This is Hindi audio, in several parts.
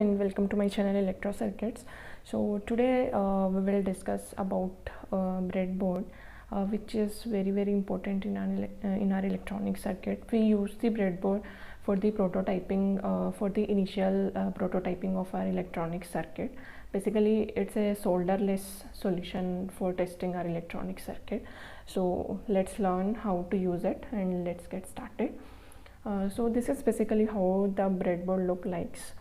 And welcome to my channel Electro Circuits. So today we will discuss about breadboard, which is very important in our electronic circuit. We use the breadboard for the prototyping, for the initial prototyping of our electronic circuit. Basically it's a solderless solution for testing our electronic circuit. So let's learn how to use it and let's get started. So this is basically how the breadboard look likes.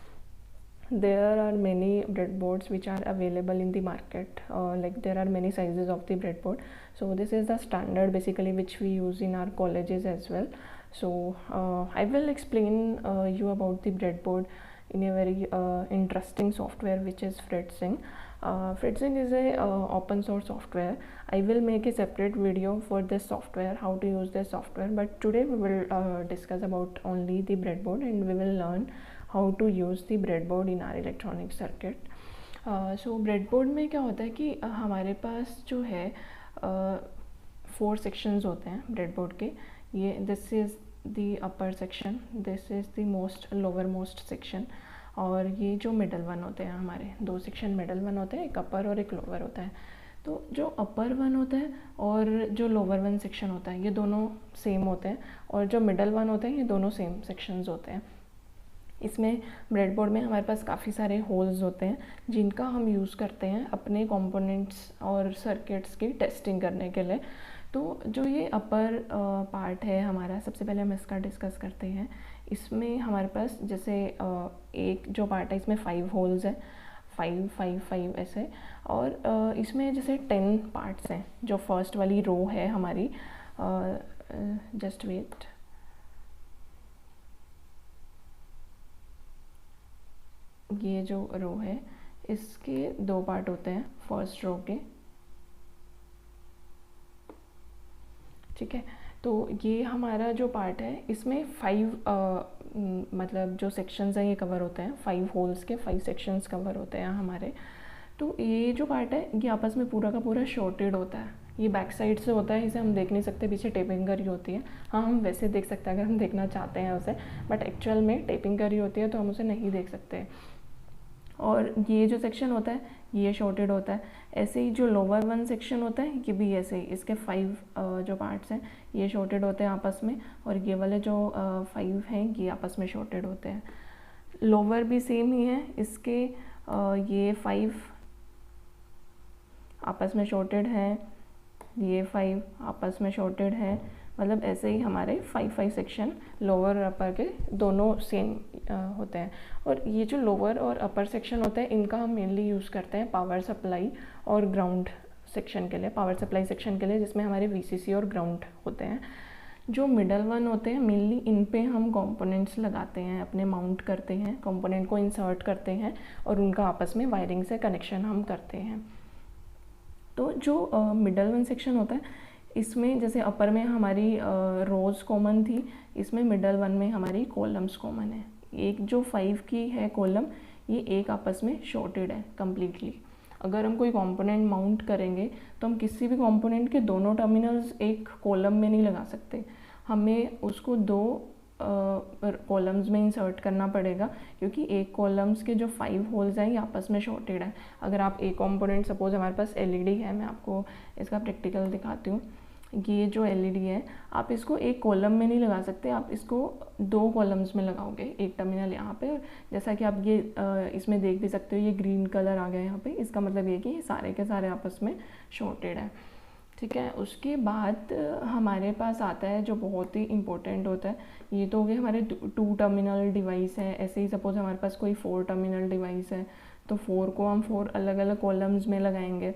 There are many breadboards which are available in the market, like there are many sizes of the breadboard. So this is the standard basically which we use in our colleges as well. So I will explain you about the breadboard in a very interesting software which is FretSync. FretSync is a open source software. I will make a separate video for this software, how to use this software, but today we will discuss about only the breadboard and we will learn how to use the breadboard in our electronic circuit. So breadboard में क्या होता है कि हमारे पास जो है 4 sections होते हैं breadboard के. ये this is the upper section, this is the lower most section, और ये जो middle one होते हैं हमारे 2 section middle one होते हैं, एक upper और एक lower होता है. तो जो upper one होता है और जो lower one section होता है ये दोनों same होते हैं, और जो middle one होते हैं ये दोनों same sections होते हैं. इसमें ब्रेडबोर्ड में हमारे पास काफ़ी सारे होल्स होते हैं जिनका हम यूज़ करते हैं अपने कंपोनेंट्स और सर्किट्स की टेस्टिंग करने के लिए. तो जो ये अपर पार्ट है हमारा, सबसे पहले हम इसका डिस्कस करते हैं. इसमें हमारे पास जैसे एक जो पार्ट है इसमें 5 होल्स है, 5 5 5 ऐसे, और इसमें जैसे 10 पार्ट्स हैं. जो फर्स्ट वाली रो है हमारी, जस्ट वेट, ये जो रो है इसके 2 पार्ट होते हैं फर्स्ट रो के, ठीक है. तो ये हमारा जो पार्ट है इसमें 5 मतलब जो सेक्शंस हैं ये कवर होते हैं, 5 होल्स के 5 सेक्शंस कवर होते हैं हमारे. तो ये जो पार्ट है ये आपस में पूरा का पूरा शॉर्टेड होता है. ये बैक साइड से होता है, इसे हम देख नहीं सकते, पीछे टेपिंग करी होती है. हाँ, हम वैसे देख सकते हैं अगर हम देखना चाहते हैं उसे, बट एक्चुअल में टेपिंग करी होती है तो हम उसे नहीं देख सकते. और ये जो सेक्शन होता है ये शॉर्टेड होता है. ऐसे ही जो लोअर वन सेक्शन होता है ये भी ऐसे ही, इसके 5 जो पार्ट्स हैं ये शॉर्टेड होते हैं आपस में, और ये वाले जो 5 हैं ये आपस में शॉर्टेड होते हैं. लोअर भी सेम ही है, इसके ये 5 आपस में शॉर्टेड हैं, ये 5 आपस में शॉर्टेड हैं. मतलब ऐसे ही हमारे 5 सेक्शन लोअर और अपर के दोनों सेम होते हैं. और ये जो लोअर और अपर सेक्शन होते हैं इनका हम मेनली यूज़ करते हैं पावर सप्लाई और ग्राउंड सेक्शन के लिए, पावर सप्लाई सेक्शन के लिए, जिसमें हमारे VCC और ग्राउंड होते हैं. जो मिडल वन होते हैं मेनली इन पे हम कंपोनेंट्स लगाते हैं, अपने माउंट करते हैं, कंपोनेंट को इंसर्ट करते हैं और उनका आपस में वायरिंग से कनेक्शन हम करते हैं. तो जो मिडल वन सेक्शन होता है इसमें जैसे अपर में हमारी रोज़ कॉमन थी, इसमें मिडल वन में हमारी कॉलम्स कॉमन है. एक जो 5 की है कॉलम, ये एक आपस में शॉर्टेड है कम्प्लीटली. अगर हम कोई कंपोनेंट माउंट करेंगे तो हम किसी भी कंपोनेंट के दोनों टर्मिनल्स एक कॉलम में नहीं लगा सकते, हमें उसको 2 कॉलम्स में इंसर्ट करना पड़ेगा, क्योंकि एक कॉलम्स के जो 5 होल्स हैं ये आपस में शॉर्टेड है. अगर आप एक कंपोनेंट, सपोज हमारे पास LED है, मैं आपको इसका प्रैक्टिकल दिखाती हूँ. ये जो LED है आप इसको एक कॉलम में नहीं लगा सकते, आप इसको 2 कॉलम्स में लगाओगे. एक टर्मिनल यहाँ पे, और जैसा कि आप ये इसमें देख भी सकते हो ये ग्रीन कलर आ गया यहाँ पे, इसका मतलब ये कि ये सारे के सारे आपस में शॉर्टेड है, ठीक है. उसके बाद हमारे पास आता है जो बहुत ही इम्पोर्टेंट होता है, ये तो हो गए हमारे 2 टर्मिनल डिवाइस है. ऐसे ही सपोज हमारे पास कोई 4 टर्मिनल डिवाइस है तो 4 को हम 4 अलग अलग कॉलम्स में लगाएंगे.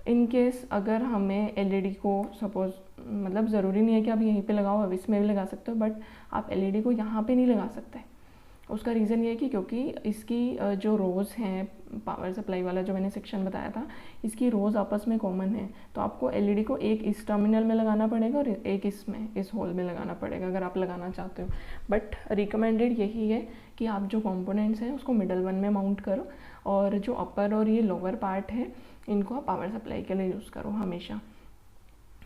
इन केस अगर हमें LED को, सपोज मतलब ज़रूरी नहीं है कि आप यहीं पे लगाओ, अब इसमें भी लगा सकते हो, बट आप LED को यहाँ पे नहीं लगा सकते. उसका रीज़न ये है कि क्योंकि इसकी जो रोज़ हैं, पावर सप्लाई वाला जो मैंने सेक्शन बताया था, इसकी रोज़ आपस में कॉमन है. तो आपको LED को एक इस टर्मिनल में लगाना पड़ेगा और एक इसमें, इस होल में लगाना पड़ेगा अगर आप लगाना चाहते हो. बट रिकमेंडेड यही है कि आप जो कंपोनेंट्स हैं उसको मिडल वन में माउंट करो, और जो अपर और ये लोअर पार्ट है इनको आप पावर सप्लाई के लिए यूज़ करो हमेशा.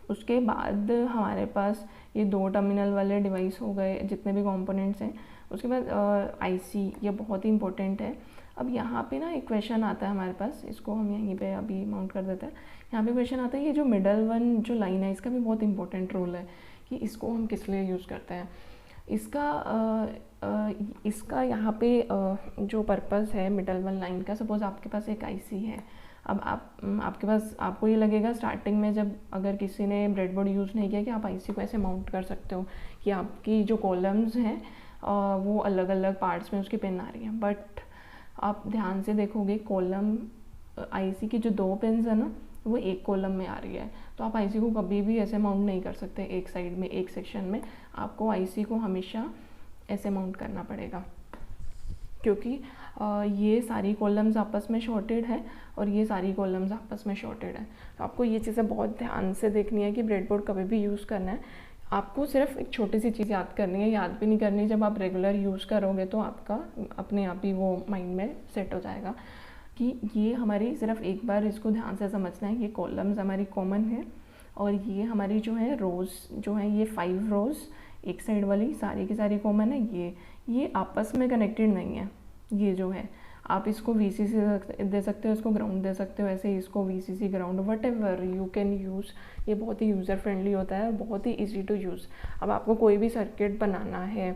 उसके बाद हमारे पास ये 2 टर्मिनल वाले डिवाइस हो गए जितने भी कंपोनेंट्स हैं. उसके बाद IC, ये बहुत ही इंपॉर्टेंट है. अब यहाँ पे ना एक क्वेश्चन आता है हमारे पास, इसको हम यहीं पे अभी माउंट कर देते हैं। यहाँ पे क्वेश्चन आता है, ये जो मिडल वन जो लाइन है इसका भी बहुत इंपॉर्टेंट रोल है कि इसको हम किस लिए यूज़ करते हैं। इसका यहाँ पे जो पर्पस है मिडल वन लाइन का, सपोज़ आपके पास एक आईसी है। अब आपके पास, आपको ये लगेगा स्टार्टिंग में जब अगर किसी ने ब्रेडबोर्ड यूज़ नहीं किया कि आप आईसी को ऐसे माउंट कर सकते हो कि आपकी जो कॉलम्स हैं वो अलग अलग पार्ट्स में उसकी पिन आ रही हैं। बट आप ध्यान से देखोगे कॉलम आईसी की जो 2 पिन्स है ना वो एक कॉलम में आ रही है, तो आप आईसी को कभी भी ऐसे माउंट नहीं कर सकते एक साइड में, एक सेक्शन में। आपको आईसी को हमेशा ऐसे माउंट करना पड़ेगा, क्योंकि ये सारी कॉलम्स आपस में शॉर्टेड है और ये सारी कॉलम्स आपस में शॉर्टेड है। तो आपको ये चीज़ें बहुत ध्यान से देखनी है कि ब्रेडबोर्ड कभी भी यूज़ करना है। आपको सिर्फ एक छोटी सी चीज़ याद करनी है, याद भी नहीं करनी, जब आप रेगुलर यूज़ करोगे तो आपका अपने आप ही वो माइंड में सेट हो जाएगा कि ये हमारी, सिर्फ एक बार इसको ध्यान से समझना है, ये कॉलम्स हमारी कॉमन है और ये हमारी जो है रोज़ जो है, ये 5 रोज़ एक साइड वाली सारी की सारी कॉमन है। ये आपस में कनेक्टेड नहीं है। ये जो है आप इसको VCC दे सकते हो, इसको ग्राउंड दे सकते हो, ऐसे ही इसको VCC ground what ever you can use. ये बहुत ही यूज़र फ्रेंडली होता है, बहुत ही ईजी टू यूज़। अब आपको कोई भी सर्किट बनाना है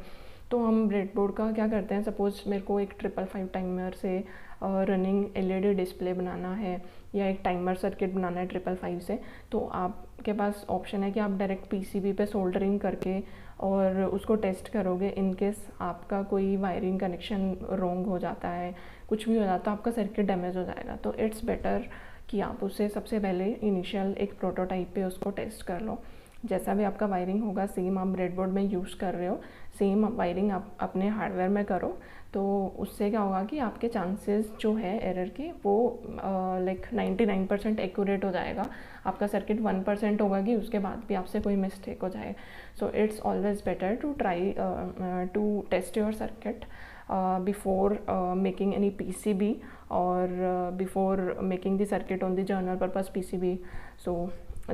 तो हम ब्रेडबोर्ड का क्या करते हैं, सपोज़ मेरे को एक 555 टाइमर से रनिंग LED डिस्प्ले बनाना है या एक टाइमर सर्किट बनाना है 555 से, तो आपके पास ऑप्शन है कि आप डायरेक्ट PCB पे सोल्डरिंग करके और उसको टेस्ट करोगे। इन केस आपका कोई वायरिंग कनेक्शन रॉन्ग हो जाता है, कुछ भी हो जाता है, आपका सर्किट डैमेज हो जाएगा। तो इट्स बेटर कि आप उससे सबसे पहले इनिशियल एक प्रोटोटाइप पे उसको टेस्ट कर लो। जैसा भी आपका वायरिंग होगा सेम आप ब्रेडबोर्ड में यूज़ कर रहे हो, सेम वायरिंग आप अपने हार्डवेयर में करो। तो उससे क्या होगा कि आपके चांसेस जो है एरर के वो लाइक 99% एक्यूरेट हो जाएगा। आपका सर्किट 1% होगा कि उसके बाद भी आपसे कोई मिस्टेक हो जाए। So it's always better to try to test your circuit before making any PCB or before making the circuit on the general purpose PCB. So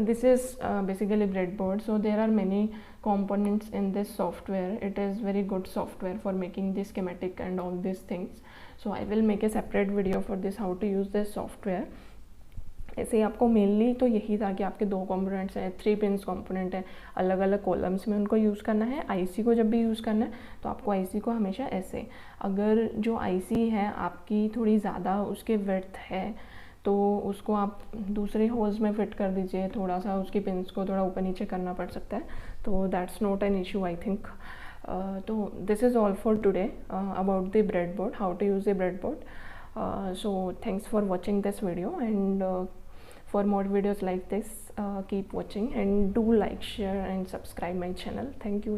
this is basically breadboard. So there are many components in this software. It is very good software for making the schematic and all these things. So I will make a separate video for this, how to use this software. ऐसे ही आपको मेनली तो यही था कि आपके 2 कंपोनेंट्स हैं, 3 पिन्स कंपोनेंट हैं, अलग अलग कॉलम्स में उनको यूज़ करना है। आईसी को जब भी यूज़ करना है तो आपको आईसी को हमेशा ऐसे, अगर जो आईसी है आपकी थोड़ी ज़्यादा उसके विड्थ है तो उसको आप दूसरे होल्स में फिट कर दीजिए, थोड़ा सा उसकी पिन्स को थोड़ा ऊपर नीचे करना पड़ सकता है। तो that's not an issue I think. तो this is all for today about the breadboard, how to use the breadboard. So thanks for watching this video, and for more videos like this keep watching and do like, share and subscribe my channel. Thank you.